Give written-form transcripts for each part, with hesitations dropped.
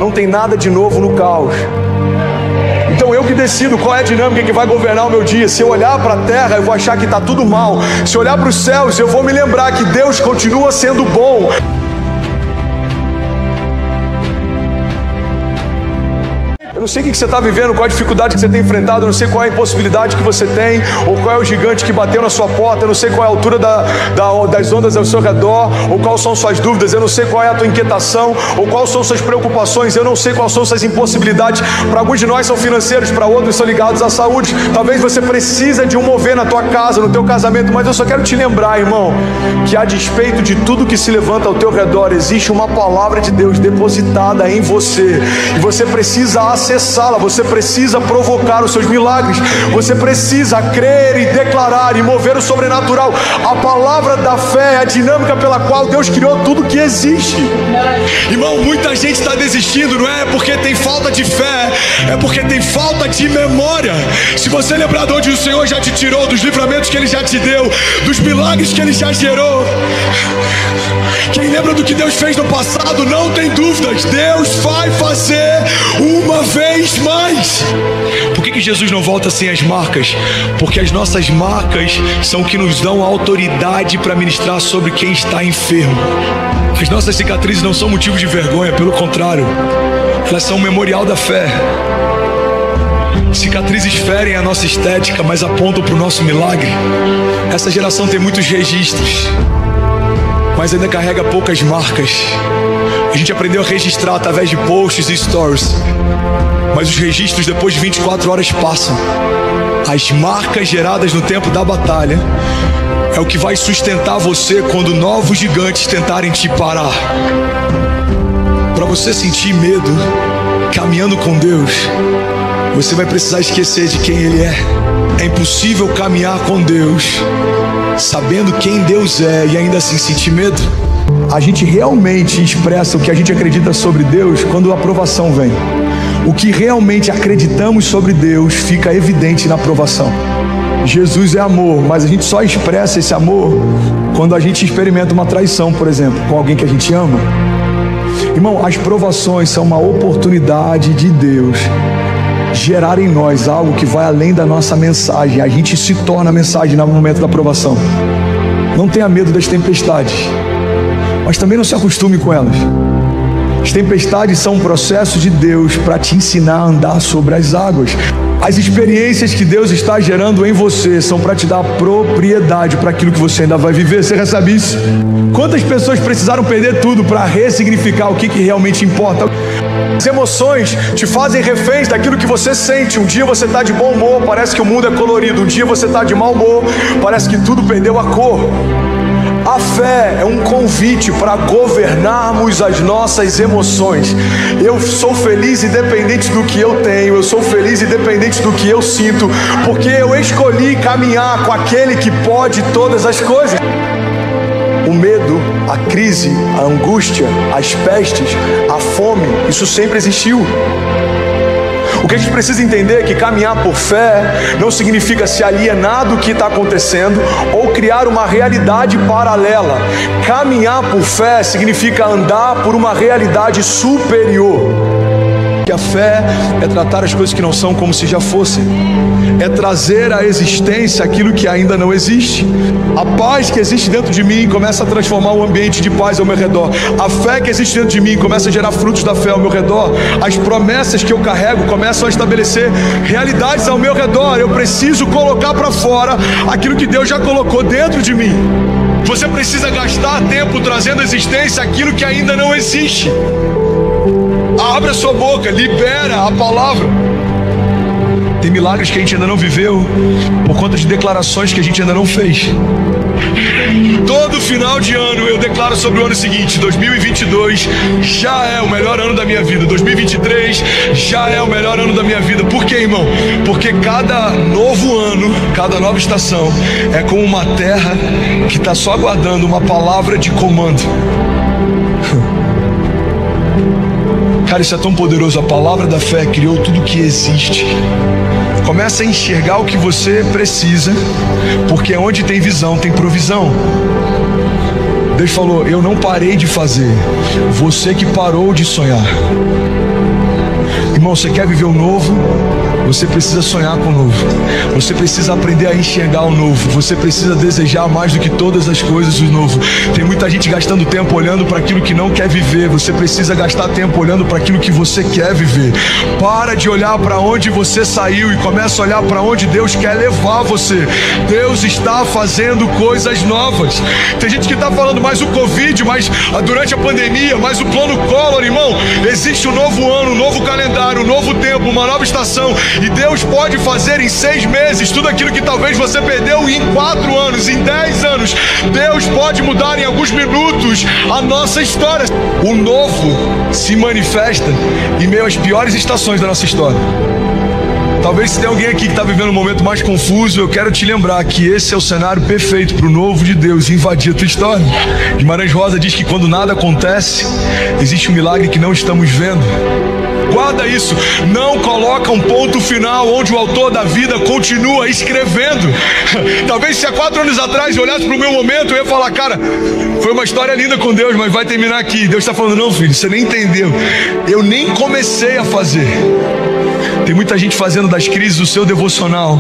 não tem nada de novo no caos. Então eu que decido qual é a dinâmica que vai governar o meu dia. Se eu olhar para a terra, eu vou achar que está tudo mal. Se eu olhar para os céus, eu vou me lembrar que Deus continua sendo bom. Eu não sei o que você está vivendo, qual a dificuldade que você tem enfrentado, eu não sei qual é a impossibilidade que você tem, ou qual é o gigante que bateu na sua porta, eu não sei qual é a altura das ondas ao seu redor, ou quais são suas dúvidas, eu não sei qual é a tua inquietação, ou quais são suas preocupações, eu não sei quais são suas impossibilidades. Para alguns de nós são financeiros, para outros são ligados à saúde. Talvez você precisa de um mover na tua casa, no teu casamento, mas eu só quero te lembrar, irmão, que a despeito de tudo que se levanta ao teu redor, existe uma palavra de Deus depositada em você, e você precisa acessá-la, você precisa provocar os seus milagres, você precisa crer e declarar e mover o sobrenatural. A palavra da fé é a dinâmica pela qual Deus criou tudo que existe. Irmão, muita gente está desistindo, não é porque tem falta de fé, é porque tem falta de memória. Se você lembrar de onde o Senhor já te tirou, dos livramentos que Ele já te deu, dos milagres que Ele já gerou, quem lembra do que Deus fez no passado, não tem dúvidas, Deus vai fazer uma vez mais. Por que Jesus não volta sem as marcas? Porque as nossas marcas são que nos dão autoridade para ministrar sobre quem está enfermo. As nossas cicatrizes não são motivo de vergonha, pelo contrário, elas são um memorial da fé. Cicatrizes ferem a nossa estética, mas apontam para o nosso milagre. Essa geração tem muitos registros, mas ainda carrega poucas marcas. A gente aprendeu a registrar através de posts e stories, mas os registros depois de 24 horas passam. As marcas geradas no tempo da batalha é o que vai sustentar você quando novos gigantes tentarem te parar. Para você sentir medo caminhando com Deus, você vai precisar esquecer de quem Ele é. É impossível caminhar com Deus sabendo quem Deus é e ainda assim sentir medo. A gente realmente expressa o que a gente acredita sobre Deus quando a aprovação vem. O que realmente acreditamos sobre Deus fica evidente na aprovação. Jesus é amor, mas a gente só expressa esse amor quando a gente experimenta uma traição, por exemplo, com alguém que a gente ama. Irmão, as provações são uma oportunidade de Deus gerar em nós algo que vai além da nossa mensagem. A gente se torna a mensagem no momento da aprovação. Não tenha medo das tempestades, mas também não se acostume com elas. As tempestades são um processo de Deus para te ensinar a andar sobre as águas. As experiências que Deus está gerando em você são para te dar propriedade para aquilo que você ainda vai viver. Você recebe isso? Quantas pessoas precisaram perder tudo para ressignificar o que realmente importa? As emoções te fazem reféns daquilo que você sente. Um dia você está de bom humor, parece que o mundo é colorido. Um dia você está de mau humor, parece que tudo perdeu a cor. A fé é um convite para governarmos as nossas emoções. Eu sou feliz independente do que eu tenho, eu sou feliz independente do que eu sinto, porque eu escolhi caminhar com aquele que pode todas as coisas. O medo, a crise, a angústia, as pestes, a fome, isso sempre existiu. O que a gente precisa entender é que caminhar por fé não significa se alienar do que está acontecendo ou criar uma realidade paralela. Caminhar por fé significa andar por uma realidade superior. A fé é tratar as coisas que não são como se já fossem. É trazer à existência aquilo que ainda não existe. A paz que existe dentro de mim começa a transformar um ambiente de paz ao meu redor. A fé que existe dentro de mim começa a gerar frutos da fé ao meu redor. As promessas que eu carrego começam a estabelecer realidades ao meu redor. Eu preciso colocar para fora aquilo que Deus já colocou dentro de mim. Você precisa gastar tempo trazendo à existência aquilo que ainda não existe. Abre a sua boca, libera a palavra. Tem milagres que a gente ainda não viveu por conta de declarações que a gente ainda não fez. Todo final de ano eu declaro sobre o ano seguinte: 2022 já é o melhor ano da minha vida, 2023 já é o melhor ano da minha vida. Por quê, irmão? Porque cada novo ano, cada nova estação é como uma terra que está só aguardando uma palavra de comando. Cara, isso é tão poderoso. A palavra da fé criou tudo que existe. Começa a enxergar o que você precisa, porque onde tem visão tem provisão. Deus falou: eu não parei de fazer, você que parou de sonhar. Irmão, você quer viver o novo? Você precisa sonhar com o novo. Você precisa aprender a enxergar o novo. Você precisa desejar mais do que todas as coisas o novo. Tem muita gente gastando tempo olhando para aquilo que não quer viver. Você precisa gastar tempo olhando para aquilo que você quer viver. Para de olhar para onde você saiu e começa a olhar para onde Deus quer levar você. Deus está fazendo coisas novas. Tem gente que está falando mais o Covid, mas durante a pandemia, mais o plano Collor, irmão. Existe um novo ano, um novo calendário, um novo tempo, uma nova estação. E Deus pode fazer em 6 meses tudo aquilo que talvez você perdeu em 4 anos, em 10 anos. Deus pode mudar em alguns minutos a nossa história. O novo se manifesta em meio às piores estações da nossa história. Talvez se tem alguém aqui que está vivendo um momento mais confuso, eu quero te lembrar que esse é o cenário perfeito para o novo de Deus invadir a tua história. Guimarães Rosa diz que quando nada acontece, existe um milagre que não estamos vendo. Guarda isso, não coloca um ponto final onde o autor da vida continua escrevendo. Talvez se há 4 anos atrás eu olhasse para o meu momento, eu ia falar, cara, foi uma história linda com Deus, mas vai terminar aqui. Deus está falando, não, filho, você nem entendeu. Eu nem comecei a fazer. Tem muita gente fazendo das crises o seu devocional.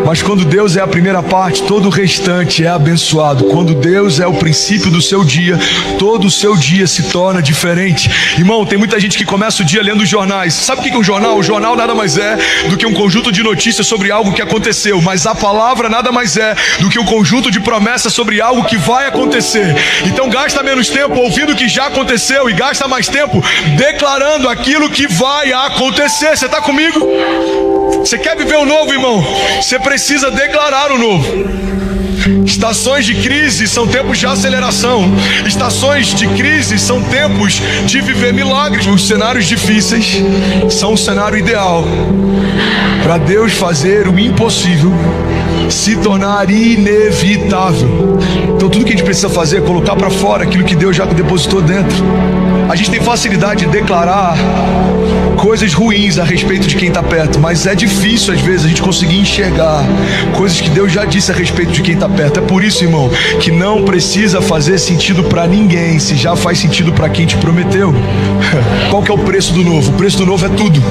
Mas quando Deus é a primeira parte, todo o restante é abençoado. Quando Deus é o princípio do seu dia, todo o seu dia se torna diferente. Irmão, tem muita gente que começa o dia lendo jornais. Sabe o que é um jornal? O jornal nada mais é do que um conjunto de notícias sobre algo que aconteceu. Mas a palavra nada mais é do que um conjunto de promessas sobre algo que vai acontecer. Então gasta menos tempo ouvindo o que já aconteceu e gasta mais tempo declarando aquilo que vai acontecer. Você está comigo? Você quer viver o novo, irmão? Você precisa declarar o novo. Estações de crise são tempos de aceleração. Estações de crise são tempos de viver milagres. Os cenários difíceis são o cenário ideal para Deus fazer o impossível se tornar inevitável. Então tudo que a gente precisa fazer é colocar para fora aquilo que Deus já depositou dentro. A gente tem facilidade de declarar coisas ruins a respeito de quem está perto, mas é difícil às vezes a gente conseguir enxergar coisas que Deus já disse a respeito de quem está perto. É por isso, irmão, que não precisa fazer sentido para ninguém se já faz sentido para quem te prometeu. Qual que é o preço do novo? O preço do novo é tudo.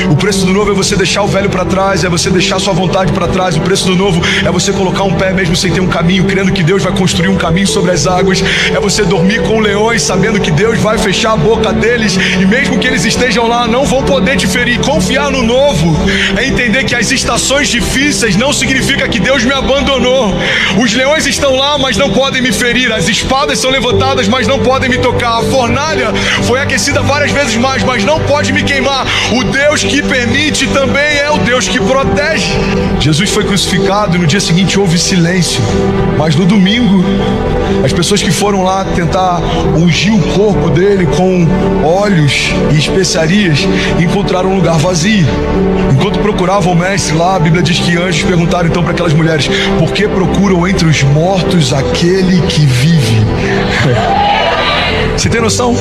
O preço do novo é você deixar o velho para trás, é você deixar sua vontade para trás. O preço do novo é você colocar um pé mesmo sem ter um caminho, crendo que Deus vai construir um caminho sobre as águas. É você dormir com leões, sabendo que Deus vai fechar a boca deles, e mesmo que eles estejam lá, não vão poder te ferir. Confiar no novo é entender que as estações difíceis não significa que Deus me abandonou. Os leões estão lá, mas não podem me ferir. As espadas são levantadas, mas não podem me tocar. A fornalha foi aquecida várias vezes mais, mas não pode me queimar. O Deus que permite também é o Deus que protege. Jesus foi crucificado e no dia seguinte houve silêncio, mas no domingo as pessoas que foram lá tentar ungir o corpo dele com óleos e especiarias encontraram um lugar vazio. Enquanto procuravam o mestre lá, a Bíblia diz que anjos perguntaram então para aquelas mulheres: por que procuram entre os mortos aquele que vive? Você tem noção?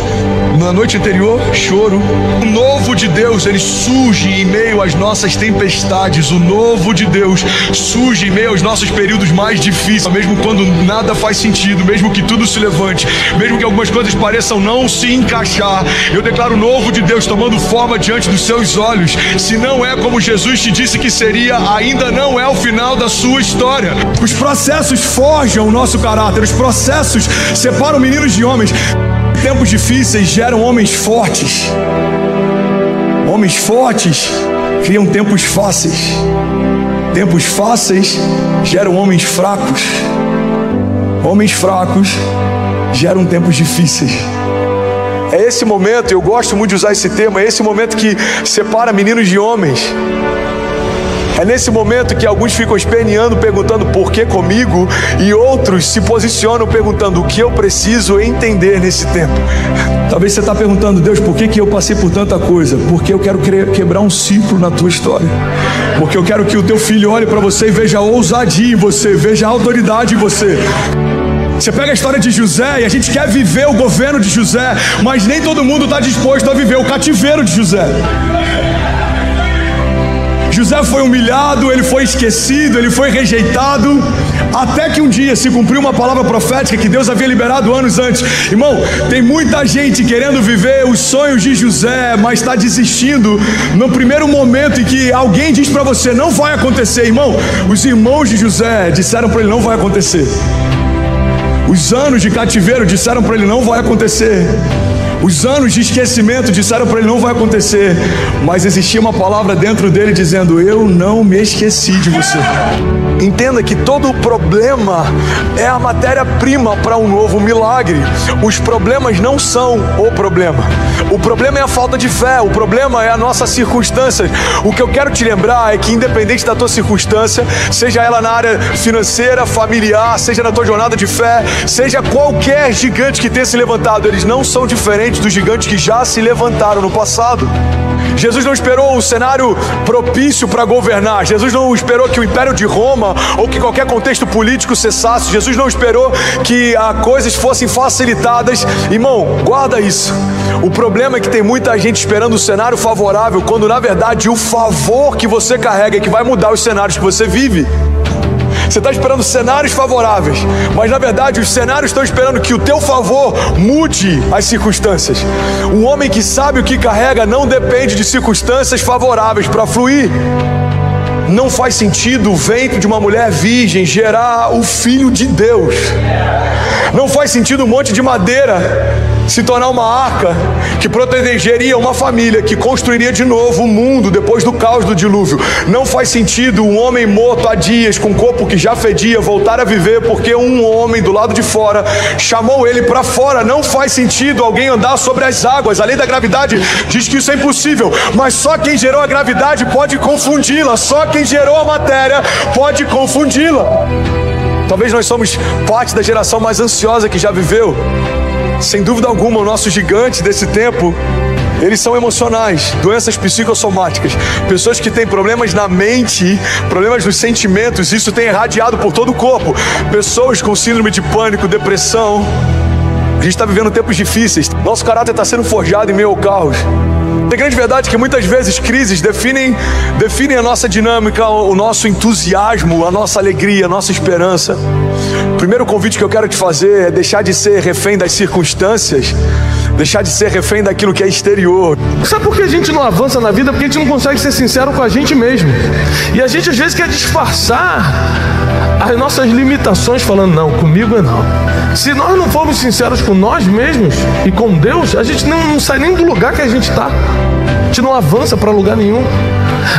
Na noite anterior, choro. O novo de Deus, ele surge em meio às nossas tempestades. O novo de Deus surge em meio aos nossos períodos mais difíceis. Mesmo quando nada faz sentido, mesmo que tudo se levante, mesmo que algumas coisas pareçam não se encaixar, eu declaro o novo de Deus tomando forma diante dos seus olhos. Se não é como Jesus te disse que seria, ainda não é o final da sua história. Os processos forjam o nosso caráter. Os processos separam meninos de homens. Tempos difíceis geram homens fortes. Homens fortes criam tempos fáceis. Tempos fáceis geram homens fracos. Homens fracos geram tempos difíceis. É esse momento, eu gosto muito de usar esse termo, é esse momento que separa meninos de homens. É nesse momento que alguns ficam esperneando, perguntando por que comigo, e outros se posicionam perguntando o que eu preciso entender nesse tempo. Talvez você está perguntando: Deus, por que eu passei por tanta coisa? Porque eu quero quebrar um ciclo na tua história. Porque eu quero que o teu filho olhe para você e veja ousadia em você, veja autoridade em você. Você pega a história de José e a gente quer viver o governo de José, mas nem todo mundo está disposto a viver o cativeiro de José. José foi humilhado, ele foi esquecido, ele foi rejeitado, até que um dia se cumpriu uma palavra profética que Deus havia liberado anos antes. Irmão, tem muita gente querendo viver os sonhos de José, mas está desistindo no primeiro momento em que alguém diz para você: não vai acontecer. Irmão, os irmãos de José disseram para ele: não vai acontecer. Os anos de cativeiro disseram para ele: não vai acontecer. Os anos de esquecimento disseram para ele: não vai acontecer. Mas existia uma palavra dentro dele dizendo: eu não me esqueci de você. Entenda que todo problema é a matéria-prima para um novo milagre. Os problemas não são o problema. O problema é a falta de fé. O problema é a nossa circunstância. O que eu quero te lembrar é que, independente da tua circunstância, seja ela na área financeira, familiar, seja na tua jornada de fé, seja qualquer gigante que tenha se levantado, eles não são diferentes dos gigantes que já se levantaram no passado. Jesus não esperou o cenário propício para governar. Jesus não esperou que o Império de Roma ou que qualquer contexto político cessasse. Jesus não esperou que coisas fossem facilitadas. Irmão, guarda isso. O problema é que tem muita gente esperando o cenário favorável, quando na verdade o favor que você carrega é que vai mudar os cenários que você vive. Você está esperando cenários favoráveis, mas na verdade os cenários estão esperando que o teu favor mude as circunstâncias. Um homem que sabe o que carrega não depende de circunstâncias favoráveis para fluir. Não faz sentido o ventre de uma mulher virgem gerar o Filho de Deus. Não faz sentido um monte de madeira se tornar uma arca que protegeria uma família, que construiria de novo o mundo depois do caos do dilúvio. Não faz sentido um homem morto há dias, com um corpo que já fedia, voltar a viver porque um homem do lado de fora chamou ele para fora. Não faz sentido alguém andar sobre as águas. A lei da gravidade diz que isso é impossível, mas só quem gerou a gravidade pode confundi-la. Só quem gerou a matéria pode confundi-la. Talvez nós somos parte da geração mais ansiosa que já viveu. Sem dúvida alguma, os nossos gigantes desse tempo, eles são emocionais, doenças psicossomáticas, pessoas que têm problemas na mente, problemas nos sentimentos, isso tem irradiado por todo o corpo. Pessoas com síndrome de pânico, depressão. A gente está vivendo tempos difíceis, nosso caráter está sendo forjado em meio ao caos. Tem grande verdade que muitas vezes crises definem a nossa dinâmica, o nosso entusiasmo, a nossa alegria, a nossa esperança. O primeiro convite que eu quero te fazer é deixar de ser refém das circunstâncias, deixar de ser refém daquilo que é exterior. Sabe por que a gente não avança na vida? Porque a gente não consegue ser sincero com a gente mesmo. E a gente às vezes quer disfarçar as nossas limitações falando: não, comigo é não. Se nós não formos sinceros com nós mesmos e com Deus, a gente não sai nem do lugar que a gente está. A gente não avança para lugar nenhum.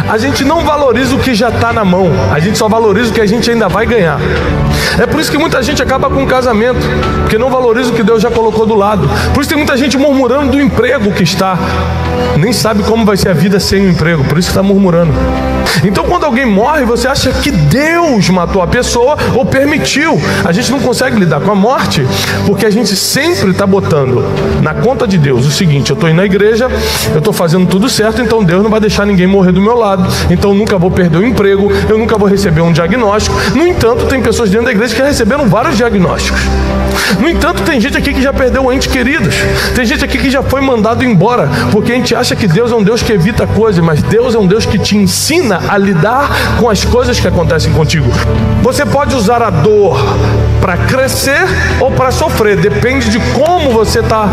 A gente não valoriza o que já está na mão. A gente só valoriza o que a gente ainda vai ganhar. É por isso que muita gente acaba com o casamento, porque não valoriza o que Deus já colocou do lado. Por isso tem muita gente murmurando do emprego que está. Nem sabe como vai ser a vida sem o emprego, por isso que está murmurando. Então quando alguém morre, você acha que Deus matou a pessoa ou permitiu. A gente não consegue lidar com a morte, porque a gente sempre está botando na conta de Deus o seguinte: eu estou indo na igreja, eu estou fazendo tudo certo, então Deus não vai deixar ninguém morrer do meu lado, então eu nunca vou perder o emprego, eu nunca vou receber um diagnóstico. No entanto, tem pessoas dentro da igreja que receberam vários diagnósticos. No entanto, tem gente aqui que já perdeu entes queridos, tem gente aqui que já foi mandado embora, porque a gente acha que Deus é um Deus que evita coisas, mas Deus é um Deus que te ensina a lidar com as coisas que acontecem contigo. Você pode usar a dor para crescer ou para sofrer, depende de como você está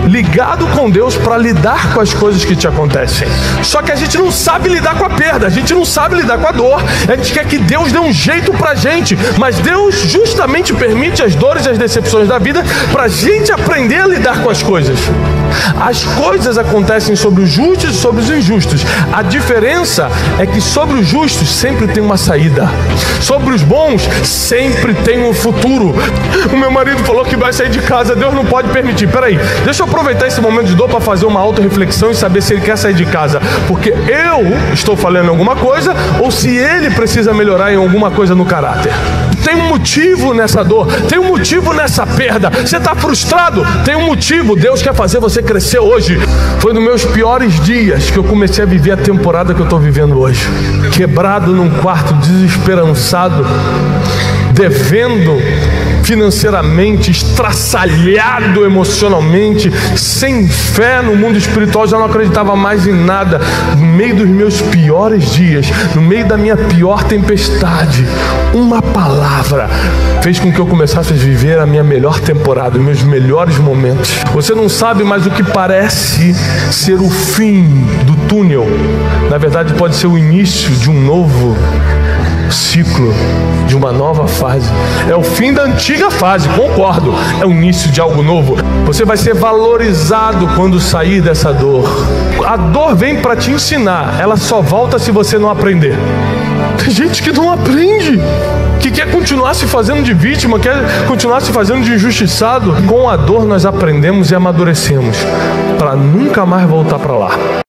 ligado com Deus para lidar com as coisas que te acontecem. Só que a gente não sabe lidar com a perda, a gente não sabe lidar com a dor. A gente quer que Deus dê um jeito para a gente, mas Deus justamente permite as dores e as decepções da vida para a gente aprender a lidar com as coisas. As coisas acontecem sobre os justos e sobre os injustos. A diferença é que sobre os justos sempre tem uma saída, sobre os bons sempre tem um futuro. O meu marido falou que vai sair de casa, Deus não pode permitir. Peraí, deixa eu aproveitar esse momento de dor para fazer uma auto-reflexão e saber se ele quer sair de casa porque eu estou falhando em alguma coisa ou se ele precisa melhorar em alguma coisa no caráter. Tem um motivo nessa dor, tem um motivo nessa perda. Você está frustrado? Tem um motivo. Deus quer fazer você crescer hoje. Foi nos meus piores dias que eu comecei a viver a temporada que eu estou vivendo hoje. Quebrado num quarto, desesperançado, devendo, financeiramente, estraçalhado emocionalmente, sem fé no mundo espiritual, já não acreditava mais em nada. No meio dos meus piores dias, no meio da minha pior tempestade, uma palavra fez com que eu começasse a viver a minha melhor temporada, meus melhores momentos. Você não sabe, mas o que parece ser o fim do túnel, na verdade pode ser o início de um novo ciclo, de uma nova fase. É o fim da antiga fase, concordo. É o início de algo novo. Você vai ser valorizado quando sair dessa dor. A dor vem para te ensinar, ela só volta se você não aprender. Tem gente que não aprende, que quer continuar se fazendo de vítima, quer continuar se fazendo de injustiçado. Com a dor nós aprendemos e amadurecemos para nunca mais voltar para lá.